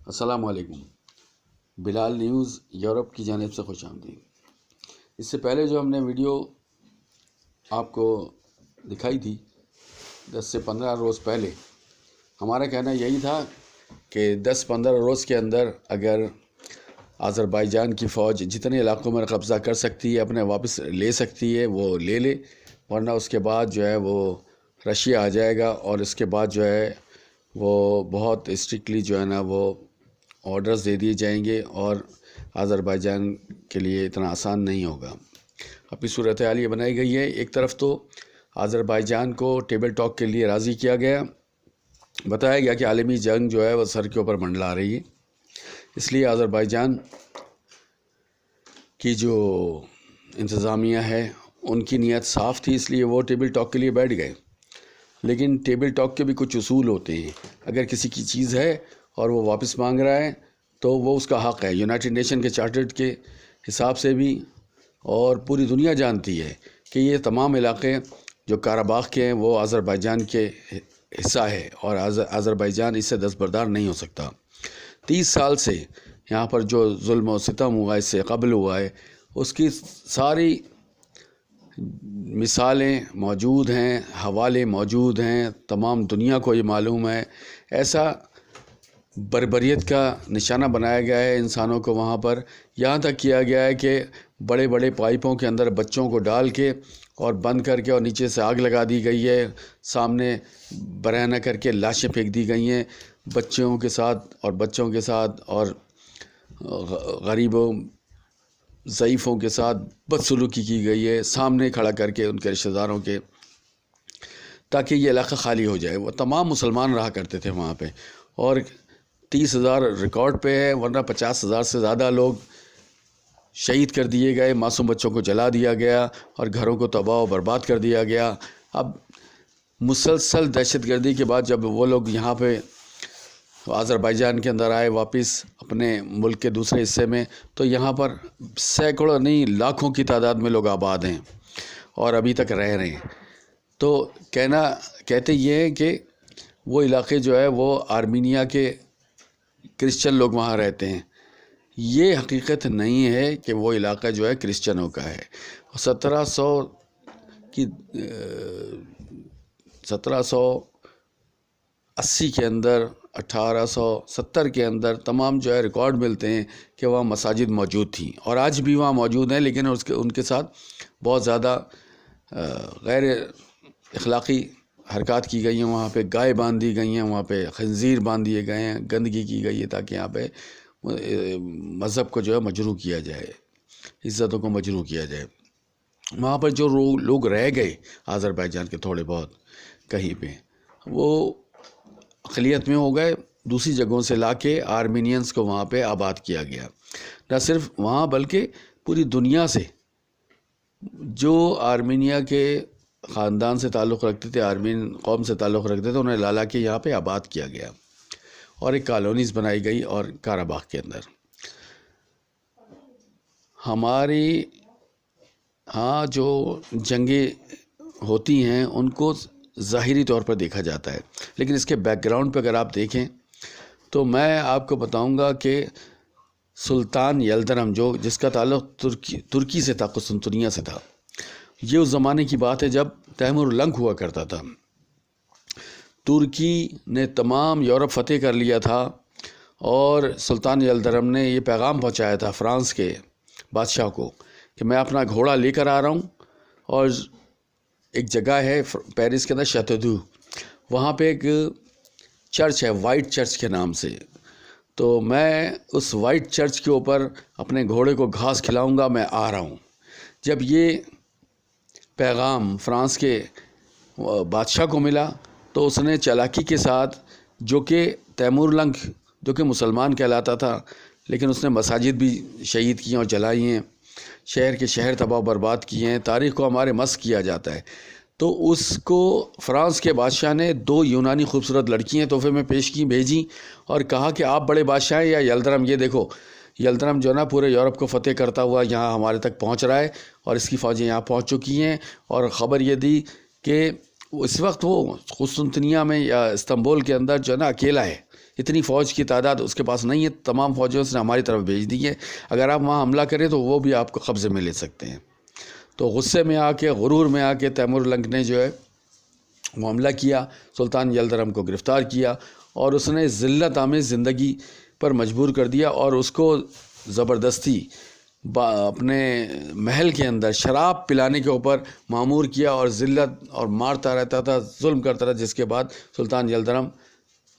السلام علیکم۔ بلال news Europe کی جانب سے خوش آمدید۔ اس سے پہلے جو ہم نے ویڈیو آپ کو دکھائی تھی 10 سے 15 روز پہلے، ہمارا کہنا یہی تھا کہ 10-15 روز کے اندر اگر آذربائیجان کی فوج جتنے علاقوں میں قبضہ کر سکتی ہے اپنے واپس لے سکتی ہے وہ لے لے، ورنہ اس کے بعد جو ہے وہ رشیا آ جائے گا اور اس کے بعد جو ہے وہ بہت اسٹرکٹلی جو ہے نا وہ آرڈرز دے دیے جائیں گے اور آذربائیجان کے لیے اتنا آسان نہیں ہوگا۔ ابھی صورتحال یہ بنائی گئی ہے، ایک طرف تو آذربائیجان کو ٹیبل ٹاک کے لیے راضی کیا گیا، بتایا گیا کہ عالمی جنگ جو ہے وہ سر کے اوپر منڈلا رہی ہے، اس لیے آذربائیجان کی جو انتظامیہ ہے ان کی نیت صاف تھی، اس لیے وہ ٹیبل ٹاک کے لیے بیٹھ گئے۔ لیکن ٹیبل ٹاک کے بھی کچھ اصول ہوتے ہیں، اگر کسی کی چیز ہے اور وہ واپس مانگ رہا ہے تو وہ اس کا حق ہے۔ یونائٹڈ نیشن کے چارٹر کے حساب سے بھی اور پوری دنیا جانتی ہے کہ یہ تمام علاقے جو قرباخ کے ہیں وہ آذربائیجان کے حصہ ہے اور آذربائیجان اس سے دستبردار نہیں ہو سکتا۔ 30 سال سے یہاں پر جو ظلم و ستم ہوا اس سے قبل ہوا ہے اس کی ساری مثالیں موجود ہیں، حوالے موجود ہیں، تمام دنیا کو یہ معلوم ہے۔ ایسا بربریت کا نشانہ بنایا گیا ہے انسانوں کو وہاں پر، یہاں تک کیا گیا ہے کہ بڑے بڑے پائپوں کے اندر بچوں کو ڈال کے اور بند کر کے اور نیچے سے آگ لگا دی گئی ہے، سامنے برہنہ کر کے لاشیں پھینک دی گئی ہیں بچوں کے ساتھ اور غریبوں ضعیفوں کے ساتھ بدسلوکی کی گئی ہے سامنے کھڑا کر کے ان کے رشتہ داروں کے، تاکہ یہ علاقہ خالی ہو جائے۔ وہ تمام مسلمان رہا کرتے تھے وہاں پہ اور 30,000 ریکارڈ پہ ہے، ورنہ 50,000 سے زیادہ لوگ شہید کر دیے گئے، معصوم بچوں کو جلا دیا گیا اور گھروں کو تباہ و برباد کر دیا گیا۔ اب مسلسل دہشت گردی کے بعد جب وہ لوگ یہاں پہ آذربائیجان کے اندر آئے واپس اپنے ملک کے دوسرے حصے میں، تو یہاں پر سینکڑوں نہیں لاکھوں کی تعداد میں لوگ آباد ہیں اور ابھی تک رہ رہے ہیں۔ تو کہتے یہ ہیں کہ وہ علاقے جو ہے وہ آرمینیا کے کرسچن لوگ وہاں رہتے ہیں، یہ حقیقت نہیں ہے کہ وہ علاقہ جو ہے کرسچنوں کا ہے۔ 1780 کے اندر 1870 کے اندر تمام جو ہے ریکارڈ ملتے ہیں کہ وہاں مساجد موجود تھیں اور آج بھی وہاں موجود ہیں، لیکن ان کے ساتھ بہت زیادہ غیر اخلاقی حرکات کی گئی ہیں۔ وہاں پہ گائے باندھ دی گئی ہیں، وہاں پہ خنزیر باندھ دیے گئے ہیں، گندگی کی گئی ہے تاکہ یہاں پہ مذہب کو جو ہے مجروح کیا جائے، عزتوں کو مجروح کیا جائے۔ وہاں پر جو لوگ رہ گئے آذربائیجان کے تھوڑے بہت کہیں پہ، وہ اقلیت میں ہو گئے، دوسری جگہوں سے لا کے آرمینینز کو وہاں پہ آباد کیا گیا۔ نہ صرف وہاں بلکہ پوری دنیا سے جو آرمینیا کے خاندان سے تعلق رکھتے تھے، آرمین قوم سے تعلق رکھتے تھے، انہیں لا کے یہاں پہ آباد کیا گیا اور ایک کالونیز بنائی گئی اور قرباخ کے اندر۔ ہماری ہاں جو جنگیں ہوتی ہیں ان کو ظاہری طور پر دیکھا جاتا ہے، لیکن اس کے بیک گراؤنڈ پہ اگر آپ دیکھیں تو میں آپ کو بتاؤں گا کہ سلطان یلدرم جس کا تعلق ترکی سے تھا، قسطنطنیہ سے تھا، یہ اس زمانے کی بات ہے جب تیمور لنگ ہوا کرتا تھا۔ ترکی نے تمام یورپ فتح کر لیا تھا اور سلطان یلدرم نے یہ پیغام پہنچایا تھا فرانس کے بادشاہ کو کہ میں اپنا گھوڑا لے کر آ رہا ہوں، اور ایک جگہ ہے پیرس کے اندر شاتودو، وہاں پہ ایک چرچ ہے وائٹ چرچ کے نام سے، تو میں اس وائٹ چرچ کے اوپر اپنے گھوڑے کو گھاس کھلاؤں گا، میں آ رہا ہوں۔ جب یہ پیغام فرانس کے بادشاہ کو ملا تو اس نے چالاکی کے ساتھ، جو کہ تیمور لنگ جو کہ مسلمان کہلاتا تھا لیکن اس نے مساجد بھی شہید کی اور جلائی ہیں، شہر کے شہر تباہ و برباد کیے ہیں، تاریخ کو ہمارے مسخ کیا جاتا ہے، تو اس کو فرانس کے بادشاہ نے 2 یونانی خوبصورت لڑکیاں تحفے میں بھیجیں اور کہا کہ آپ بڑے بادشاہ ہیں یا یلدرم، یہ دیکھو یلدرم جو ہے نا پورے یورپ کو فتح کرتا ہوا یہاں ہمارے تک پہنچ رہا ہے اور اس کی فوجیں یہاں پہنچ چکی ہیں، اور خبر یہ دی کہ اس وقت وہ قسطنطنیہ میں یا استنبول کے اندر جو ہے نا اکیلا ہے، اتنی فوج کی تعداد اس کے پاس نہیں ہے، تمام فوجیں اس نے ہماری طرف بھیج دی ہے، اگر آپ وہاں حملہ کریں تو وہ بھی آپ کو قبضے میں لے سکتے ہیں۔ تو غصے میں آ کے، غرور میں آ کے تیمور لنگ نے جو ہے وہ حملہ کیا، سلطان یلدرم کو گرفتار کیا اور اس نے ذلت آمیز زندگی پر مجبور کر دیا اور اس کو زبردستی اپنے محل کے اندر شراب پلانے کے اوپر مامور کیا اور ذلت اور مارتا رہتا تھا، ظلم کرتا رہا، جس کے بعد سلطان یلدرم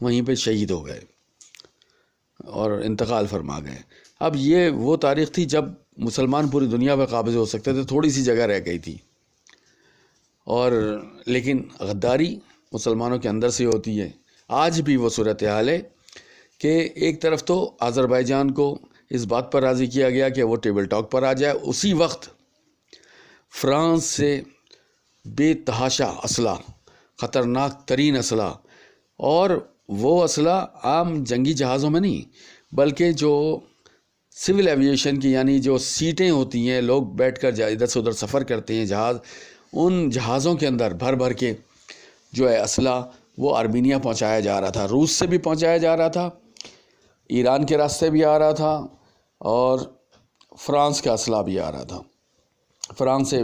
وہیں پہ شہید ہو گئے اور انتقال فرما گئے۔ اب یہ وہ تاریخ تھی جب مسلمان پوری دنیا پہ قابض ہو سکتے تھے، تھوڑی سی جگہ رہ گئی تھی، اور لیکن غداری مسلمانوں کے اندر سے ہوتی ہے۔ آج بھی وہ صورتحال ہے کہ ایک طرف تو آذربائیجان کو اس بات پر راضی کیا گیا کہ وہ ٹیبل ٹاک پر آ جائے، اسی وقت فرانس سے بے تحاشا اسلحہ، خطرناک ترین اسلحہ، اور وہ اسلحہ عام جنگی جہازوں میں نہیں بلکہ جو سول ایویشن کی، یعنی جو سیٹیں ہوتی ہیں، لوگ بیٹھ کر ادھر سے ادھر سفر کرتے ہیں جہاز، ان جہازوں کے اندر بھر بھر کے جو ہے اسلحہ وہ آرمینیا پہنچایا جا رہا تھا، روس سے بھی پہنچایا جا رہا تھا، ایران کے راستے بھی آ رہا تھا، اور فرانس کا اسلحہ بھی آ رہا تھا فرانس سے،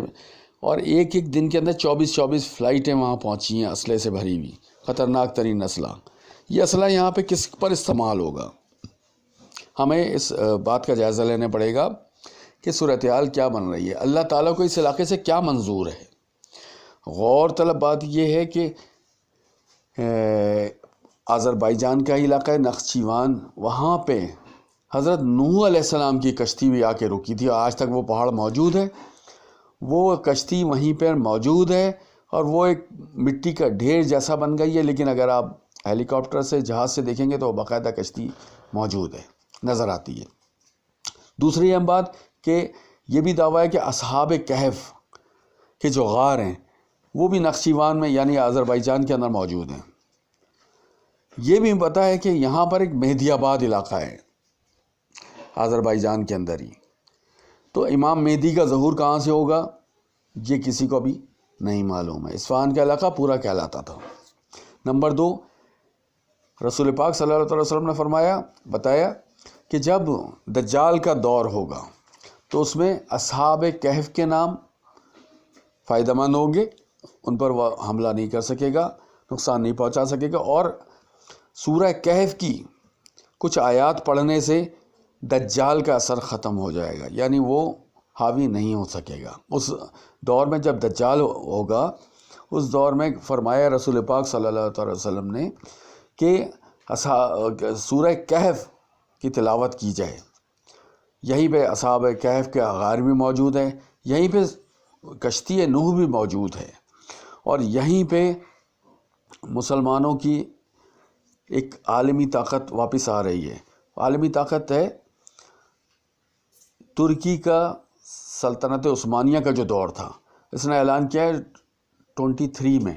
اور ایک ایک دن کے اندر 24 فلائٹیں وہاں پہنچی ہیں اسلحے سے بھری ہوئی، خطرناک ترین اسلحہ۔ یہ اسلحہ یہاں پہ کس پر استعمال ہوگا؟ ہمیں اس بات کا جائزہ لینا پڑے گا کہ صورتحال کیا بن رہی ہے، اللہ تعالیٰ کو اس علاقے سے کیا منظور ہے۔ غور طلب بات یہ ہے کہ آذربائیجان کا علاقہ ہے نخچیوان، وہاں پہ حضرت نوح علیہ السلام کی کشتی بھی آ کے رکی تھی، اور آج تک وہ پہاڑ موجود ہے، وہ کشتی وہیں پر موجود ہے، اور وہ ایک مٹی کا ڈھیر جیسا بن گئی ہے، لیکن اگر آپ ہیلی کاپٹر سے، جہاز سے دیکھیں گے تو باقاعدہ کشتی موجود ہے، نظر آتی ہے۔ دوسری اہم بات کہ یہ بھی دعویٰ ہے کہ اصحاب کہف کے جو غار ہیں وہ بھی نخچیوان میں یعنی آذربائیجان کے اندر موجود ہیں۔ یہ بھی پتہ ہے کہ یہاں پر ایک مہدی آباد علاقہ ہے آذربائیجان کے اندر ہی، تو امام مہدی کا ظہور کہاں سے ہوگا یہ کسی کو بھی نہیں معلوم ہے۔ اصفہان کا علاقہ پورا کہلاتا تھا۔ نمبر 2، رسول پاک صلی اللہ علیہ وسلم نے بتایا کہ جب دجال کا دور ہوگا تو اس میں اصحاب کہف کے نام فائدہ مند ہوں گے، ان پر وہ حملہ نہیں کر سکے گا، نقصان نہیں پہنچا سکے گا، اور سورہ کہف کی کچھ آیات پڑھنے سے دجال کا اثر ختم ہو جائے گا، یعنی وہ حاوی نہیں ہو سکے گا۔ اس دور میں جب دجال ہوگا، اس دور میں فرمایا رسول پاک صلی اللہ علیہ وسلم نے کہ سورہ کہف کی تلاوت کی جائے۔ یہیں پہ اصحاب کہف کے غار بھی موجود ہیں، یہیں پہ کشتی نوح بھی موجود ہے، اور یہیں پہ مسلمانوں کی ایک عالمی طاقت واپس آ رہی ہے۔ عالمی طاقت ہے ترکی کا سلطنت عثمانیہ کا جو دور تھا، اس نے اعلان کیا ہے 23 میں،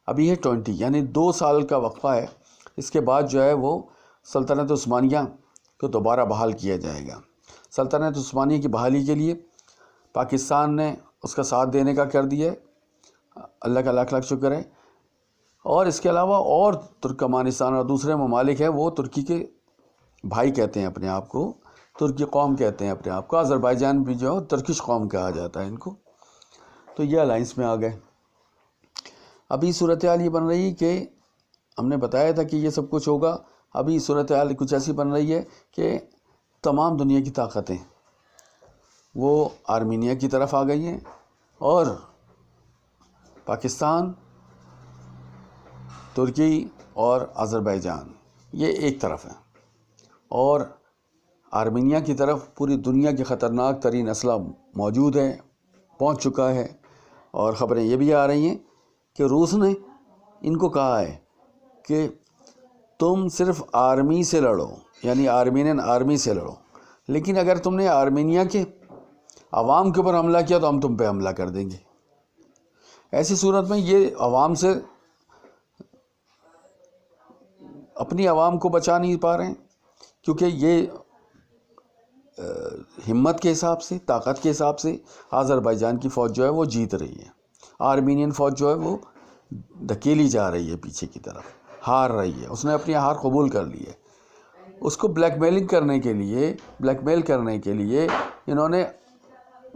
ابھی ہے 20، یعنی 2 سال کا وقفہ ہے، اس کے بعد جو ہے وہ سلطنت عثمانیہ کو دوبارہ بحال کیا جائے گا۔ سلطنت عثمانیہ کی بحالی کے لیے پاکستان نے اس کا ساتھ دینے کا کر دیا ہے، اللہ کا لاکھ لاکھ شکر ہے، اور اس کے علاوہ اور ترکمانستان اور دوسرے ممالک ہیں، وہ ترکی کے بھائی کہتے ہیں اپنے آپ کو، ترکی قوم کہتے ہیں اپنے آپ کو، آذربائیجان بھی جو ہے ترکش قوم کہا جاتا ہے ان کو، تو یہ الائنس میں آ گئے۔ ابھی صورتحال یہ بن رہی کہ ہم نے بتایا تھا کہ یہ سب کچھ ہوگا، ابھی صورتحال کچھ ایسی بن رہی ہے کہ تمام دنیا کی طاقتیں وہ آرمینیا کی طرف آ گئی ہیں، اور پاکستان، ترکی اور آذربائیجان یہ ایک طرف ہیں، اور آرمینیا کی طرف پوری دنیا کی خطرناک ترین اسلحہ موجود ہے، پہنچ چکا ہے، اور خبریں یہ بھی آ رہی ہیں کہ روس نے ان کو کہا ہے کہ تم صرف آرمی سے لڑو، یعنی آرمینین آرمی سے لڑو، لیکن اگر تم نے آرمینیا کے عوام کے اوپر حملہ کیا تو ہم تم پہ حملہ کر دیں گے۔ ایسی صورت میں یہ عوام سے اپنی عوام کو بچا نہیں پا رہے ہیں، کیونکہ یہ ہمت کے حساب سے، طاقت کے حساب سے آذربائیجان کی فوج جو ہے وہ جیت رہی ہے، آرمینین فوج جو ہے وہ دھکیلی جا رہی ہے پیچھے کی طرف۔ ہار رہی ہے، اس نے اپنی ہار قبول کر لی ہے. اس کو بلیک میل کرنے کے لیے انہوں نے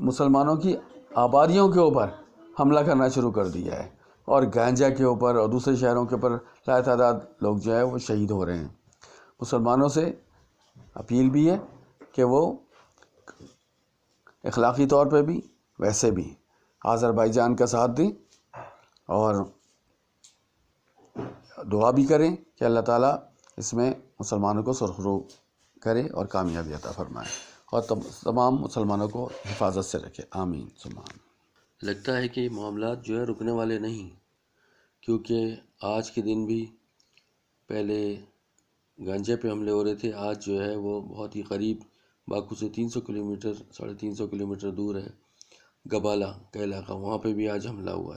مسلمانوں کی آبادیوں کے اوپر حملہ کرنا شروع کر دیا ہے، اور گانجا کے اوپر اور دوسرے شہروں کے اوپر لاتعداد لوگ جو ہے وہ شہید ہو رہے ہیں. مسلمانوں سے اپیل بھی ہے کہ وہ اخلاقی طور پہ بھی ویسے بھی آذربائیجان کا ساتھ دیں اور دعا بھی کریں کہ اللہ تعالیٰ اس میں مسلمانوں کو سرخرو کرے اور کامیابی عطا فرمائے اور تمام مسلمانوں کو حفاظت سے رکھے. آمین ثم آمین. لگتا ہے کہ یہ معاملات جو ہے رکنے والے نہیں، کیونکہ آج کے دن بھی پہلے گانجے پہ حملے ہو رہے تھے، آج جو ہے وہ بہت ہی قریب باکو سے 300 کلومیٹر 350 کلومیٹر دور ہے گبالا کا علاقہ، وہاں پہ بھی آج حملہ ہوا ہے.